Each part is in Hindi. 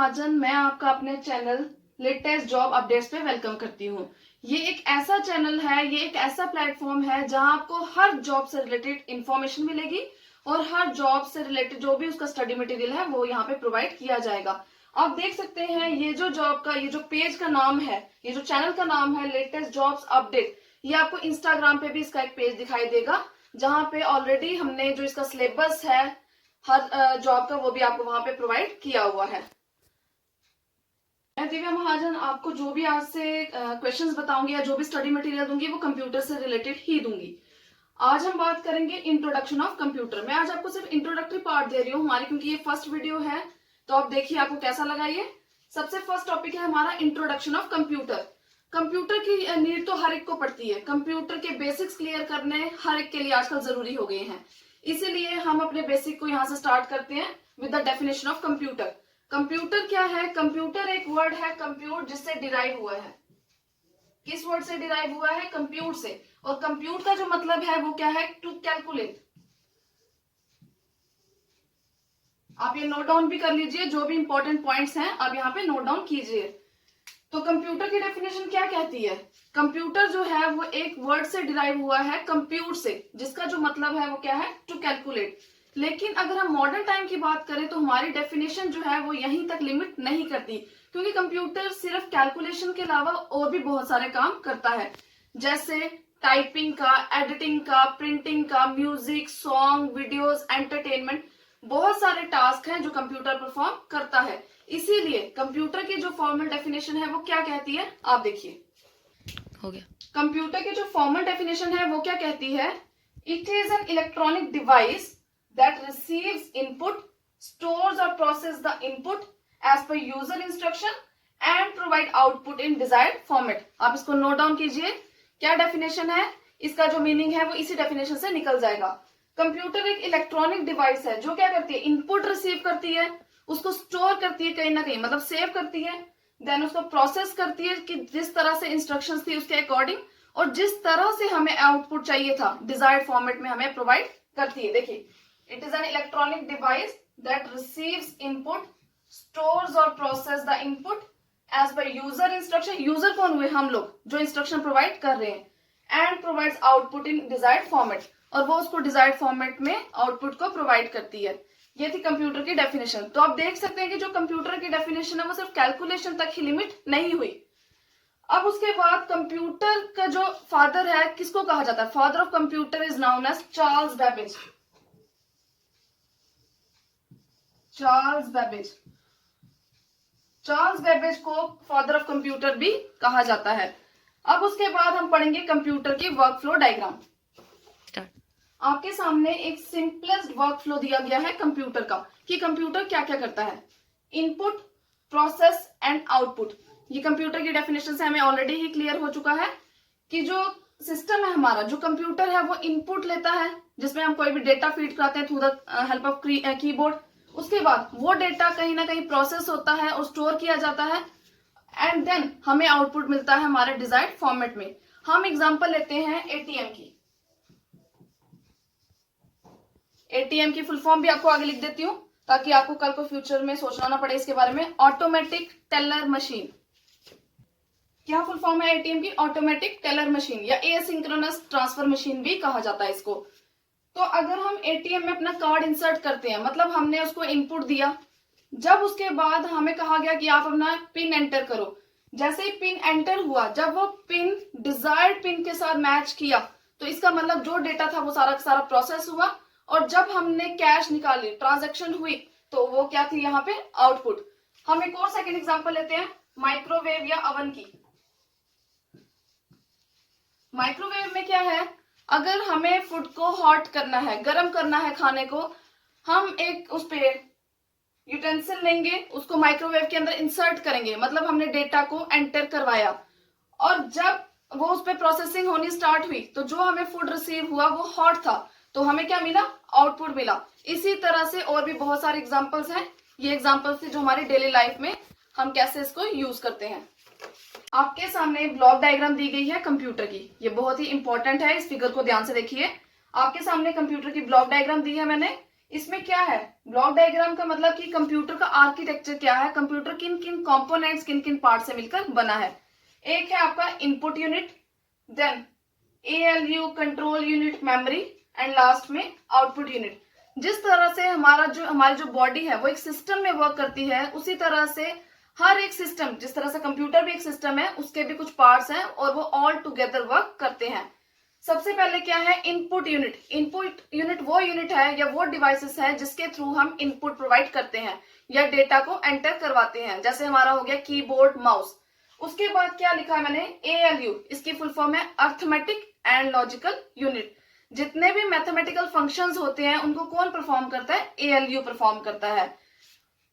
महाजन, मैं आपका अपने चैनल लेटेस्ट जॉब अपडेट्स पे वेलकम करती हूँ। ये एक ऐसा चैनल है, ये एक ऐसा प्लेटफॉर्म है जहां आपको हर जॉब से रिलेटेड इंफॉर्मेशन मिलेगी और हर जॉब से रिलेटेड जो भी उसका स्टडी मटेरियल है वो यहाँ पे प्रोवाइड किया जाएगा। आप देख सकते हैं ये जो जॉब का ये जो पेज का नाम है, ये जो चैनल का नाम है लेटेस्ट जॉब्स अपडेट, ये आपको इंस्टाग्राम पे भी इसका एक पेज दिखाई देगा जहां पे ऑलरेडी हमने जो इसका सिलेबस है हर जॉब का वो भी आपको वहां पे प्रोवाइड किया हुआ है। मैं दिव्या महाजन आपको जो भी आज से क्वेश्चंस बताऊंगी या जो भी स्टडी मटेरियल दूंगी वो कंप्यूटर से रिलेटेड ही दूंगी। आज हम बात करेंगे इंट्रोडक्शन ऑफ कंप्यूटर। मैं आज आपको सिर्फ इंट्रोडक्टरी पार्ट दे रही हूँ हमारी, क्योंकि ये फर्स्ट वीडियो है, तो आप देखिए आपको कैसा लगा। ये सबसे फर्स्ट टॉपिक है हमारा इंट्रोडक्शन ऑफ कंप्यूटर। कंप्यूटर की नीड तो हर एक को पड़ती है, कंप्यूटर के बेसिक्स क्लियर करने हर एक के लिए आजकल जरूरी हो गए हैं। इसीलिए हम अपने बेसिक को यहाँ से स्टार्ट करते हैं with the definition of computer. Computer क्या है? कंप्यूटर एक वर्ड है कंप्यूट, जिससे डिराइव हुआ है। किस वर्ड से डिराइव हुआ है? कंप्यूट से। और कंप्यूट का जो मतलब है वो क्या है? To calculate. आप ये नोट डाउन भी कर लीजिए, जो भी इंपॉर्टेंट पॉइंट्स हैं आप यहाँ पे नोट डाउन कीजिए। तो कंप्यूटर की डेफिनेशन क्या कहती है? कंप्यूटर जो है वो एक वर्ड से डिराइव हुआ है कंप्यूट से, जिसका जो मतलब है वो क्या है? To calculate. लेकिन अगर हम मॉडर्न टाइम की बात करें तो हमारी डेफिनेशन जो है वो यहीं तक लिमिट नहीं करती, क्योंकि कंप्यूटर सिर्फ कैलकुलेशन के अलावा और भी बहुत सारे काम करता है, जैसे टाइपिंग का, एडिटिंग का, प्रिंटिंग का, म्यूजिक, सॉन्ग, वीडियोस, एंटरटेनमेंट, बहुत सारे टास्क हैं जो कंप्यूटर परफॉर्म करता है। इसीलिए कंप्यूटर की जो फॉर्मल डेफिनेशन है वो क्या कहती है, आप देखिए। हो गया। कंप्यूटर की जो फॉर्मल डेफिनेशन है वो क्या कहती है? It is an electronic device that receives input, stores or process the input as per user instruction and provide output in desired format। आप इसको नोट डाउन कीजिए। क्या डेफिनेशन है? इसका जो मीनिंग है वो इसी डेफिनेशन से निकल जाएगा। कंप्यूटर एक इलेक्ट्रॉनिक डिवाइस है जो क्या करती है? इनपुट रिसीव करती है, उसको स्टोर करती है कहीं ना कहीं, मतलब सेव करती है, देन उसको प्रोसेस करती है कि जिस तरह से इंस्ट्रक्शंस थी उसके अकॉर्डिंग, और जिस तरह से हमें आउटपुट चाहिए था डिजायर्ड फॉर्मेट में हमें प्रोवाइड करती है। देखिए, it is an electronic device that receives input, stores or process the input as per user instruction। user कौन हुए? हम लोग जो इंस्ट्रक्शन प्रोवाइड कर रहे हैं, and provides output in desired format, और वो उसको डिजायर्ड फॉर्मेट में आउटपुट को प्रोवाइड करती है। ये थी कंप्यूटर की डेफिनेशन। तो आप देख सकते हैं कि जो कंप्यूटर की डेफिनेशन है वो सिर्फ कैलकुलेशन तक ही लिमिट नहीं हुई। अब उसके बाद कंप्यूटर का जो फादर है किसको कहा जाता है? Father of computer is known as Charles Babbage. Charles Babbage. Charles Babbage को फादर ऑफ कंप्यूटर भी कहा जाता है। अब उसके बाद हम पढ़ेंगे कंप्यूटर की वर्क फ्लो डायग्राम। आपके सामने एक सिंपलेस्ट वर्क फ्लो दिया गया है कंप्यूटर का, कि कंप्यूटर क्या क्या करता है। Input, process and output. ये कंप्यूटर की डेफिनेशन से हमें ऑलरेडी ही क्लियर हो चुका है कि जो सिस्टम है हमारा, जो कंप्यूटर है वो इनपुट लेता है, जिसमें हम कोई भी डेटा फीड कराते हैं through the help of keyboard. उसके बाद वो डेटा कहीं ना कहीं प्रोसेस होता है और स्टोर किया जाता है, एंड देन हमें आउटपुट मिलता है हमारे डिजायर्ड फॉर्मेट में। हम एग्जांपल लेते हैं एटीएम की। एटीएम की फुल फॉर्म भी आपको आगे लिख देती हूँ ताकि आपको कल को फ्यूचर में सोचना ना पड़े इसके बारे में। Automatic teller machine. क्या फुल फॉर्म है एटीएम की? ऑटोमेटिक टेलर मशीन, या एसिंक्रोनस ट्रांसफर मशीन भी कहा जाता है इसको। तो अगर हम एटीएम में अपना कार्ड इंसर्ट करते हैं, मतलब हमने उसको इनपुट दिया, जब उसके बाद हमें कहा गया कि आप अपना पिन एंटर करो, जैसे ही पिन एंटर हुआ, जब वो पिन डिजायर्ड पिन के साथ मैच किया, तो इसका मतलब जो डेटा था वो सारा का सारा प्रोसेस हुआ, और जब हमने कैश निकाली, ट्रांजैक्शन हुई, तो वो क्या थी यहाँ पे? आउटपुट। हम एक और सेकेंड एग्जाम्पल लेते हैं माइक्रोवेव या अवन की। माइक्रोवेव में क्या है? अगर हमें फूड को हॉट करना है, गर्म करना है खाने को, हम एक उस पे यूटेंसिल लेंगे, उसको माइक्रोवेव के अंदर इंसर्ट करेंगे, मतलब हमने डेटा को एंटर करवाया, और जब वो उस पे प्रोसेसिंग होनी स्टार्ट हुई तो जो हमें फूड रिसीव हुआ वो हॉट था, तो हमें क्या मिला? आउटपुट मिला। इसी तरह से और भी बहुत सारे एग्जाम्पल्स हैं। ये एग्जाम्पल्स थे जो हमारी डेली लाइफ में हम कैसे इसको यूज करते हैं। आपके सामने ब्लॉक डायग्राम दी गई है कंप्यूटर की, ये बहुत ही इंपॉर्टेंट है, इस फिगर को ध्यान से देखिए। आपके सामने कंप्यूटर की ब्लॉक डायग्राम दी है मैंने। इसमें क्या है, ब्लॉक डायग्राम का मतलब कि कंप्यूटर का आर्किटेक्चर क्या है, कंप्यूटर किन किन कंपोनेंट्स किन किन पार्ट से मिलकर बना है। एक है आपका input unit, then ALU control unit, memory, and last में आउटपुट यूनिट। जिस तरह से हमारी जो बॉडी है वो एक सिस्टम में वर्क करती है, उसी तरह से हर एक सिस्टम, जिस तरह से कंप्यूटर भी एक सिस्टम है, उसके भी कुछ पार्ट्स हैं और वो ऑल टुगेदर वर्क करते हैं। सबसे पहले क्या है, इनपुट यूनिट। इनपुट यूनिट वो यूनिट है या वो डिवाइसेस है जिसके थ्रू हम इनपुट प्रोवाइड करते हैं या डेटा को एंटर करवाते हैं, जैसे हमारा हो गया कीबोर्ड, माउस। उसके बाद क्या लिखा है मैंने, ALU, इसकी फुल फॉर्म है अर्थमेटिक एंड लॉजिकल यूनिट। जितने भी मैथमेटिकल फंक्शंस होते हैं उनको कौन परफॉर्म करता है, ALU परफॉर्म करता है।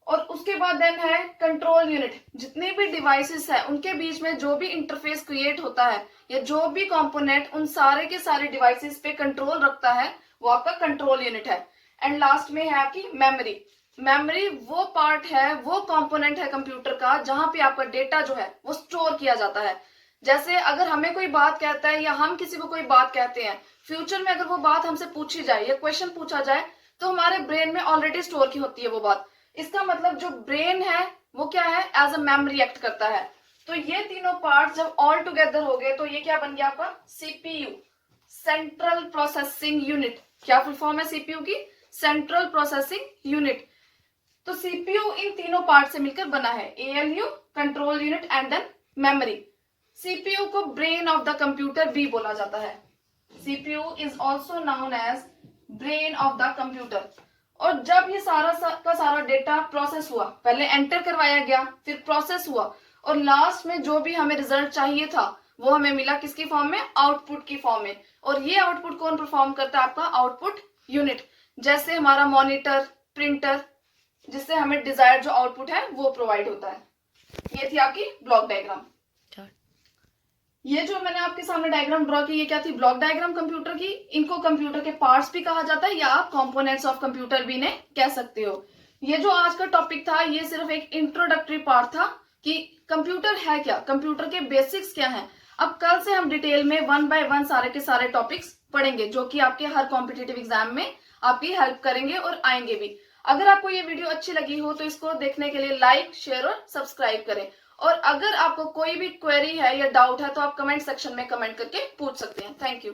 और उसके बाद देन है कंट्रोल यूनिट। जितने भी डिवाइसेस है उनके बीच में जो भी इंटरफेस क्रिएट होता है या जो भी कंपोनेंट उन सारे के सारे डिवाइसेस पे कंट्रोल रखता है, वो आपका कंट्रोल यूनिट है। एंड लास्ट में है आपकी मेमोरी। मेमोरी वो पार्ट है, वो कंपोनेंट है कंप्यूटर का जहां पे आपका डेटा जो है वो स्टोर किया जाता है। जैसे अगर हमें कोई बात कहता है या हम किसी को कोई बात कहते हैं, फ्यूचर में अगर वो बात हमसे पूछी जाए या क्वेश्चन पूछा जाए तो हमारे ब्रेन में ऑलरेडी स्टोर की होती है वो बात। इसका मतलब जो ब्रेन है वो क्या है, एज अ मेमोरी एक्ट करता है। तो ये तीनों पार्ट्स जब ऑल टुगेदर हो गए तो ये क्या बन गया आपका, CPU, सेंट्रल प्रोसेसिंग यूनिट। क्या फुल फॉर्म है CPU की, सेंट्रल प्रोसेसिंग यूनिट। तो CPU इन तीनों पार्ट से मिलकर बना है, ALU, control unit and then memory. CPU को ब्रेन ऑफ द कंप्यूटर भी बोला जाता है। CPU is also known as brain of the computer. और जब ये सारा का सारा डेटा प्रोसेस हुआ, पहले एंटर करवाया गया, फिर प्रोसेस हुआ और लास्ट में जो भी हमें रिजल्ट चाहिए था वो हमें मिला किसकी फॉर्म में, आउटपुट की फॉर्म में। और ये आउटपुट कौन परफॉर्म करता है, आपका आउटपुट यूनिट। जैसे हमारा मॉनिटर, प्रिंटर, जिससे हमें डिजायर्ड जो आउटपुट है वो प्रोवाइड होता है। ये थी आपकी ब्लॉक डायग्राम। ये जो मैंने आपके सामने डायग्राम ड्रॉ की, ये क्या थी, ब्लॉक डायग्राम कंप्यूटर की। इनको कंप्यूटर के पार्ट्स भी कहा जाता है या आप कंपोनेंट्स ऑफ कंप्यूटर भी इन्हें कह सकते हो। ये जो आज का टॉपिक था ये सिर्फ एक इंट्रोडक्टरी पार्ट था कि कंप्यूटर है क्या, कंप्यूटर के बेसिक्स क्या हैं। अब कल से हम डिटेल में 1 बाय 1 सारे के सारे टॉपिक्स पढ़ेंगे जो कि आपके हर कॉम्पिटिटिव एग्जाम में आपकी हेल्प करेंगे और आएंगे भी। अगर आपको ये वीडियो अच्छी लगी हो तो इसको देखने के लिए लाइक, शेयर और सब्सक्राइब करें। और अगर आपको कोई भी क्वेरी है या डाउट है तो आप कमेंट सेक्शन में कमेंट करके पूछ सकते हैं। Thank you.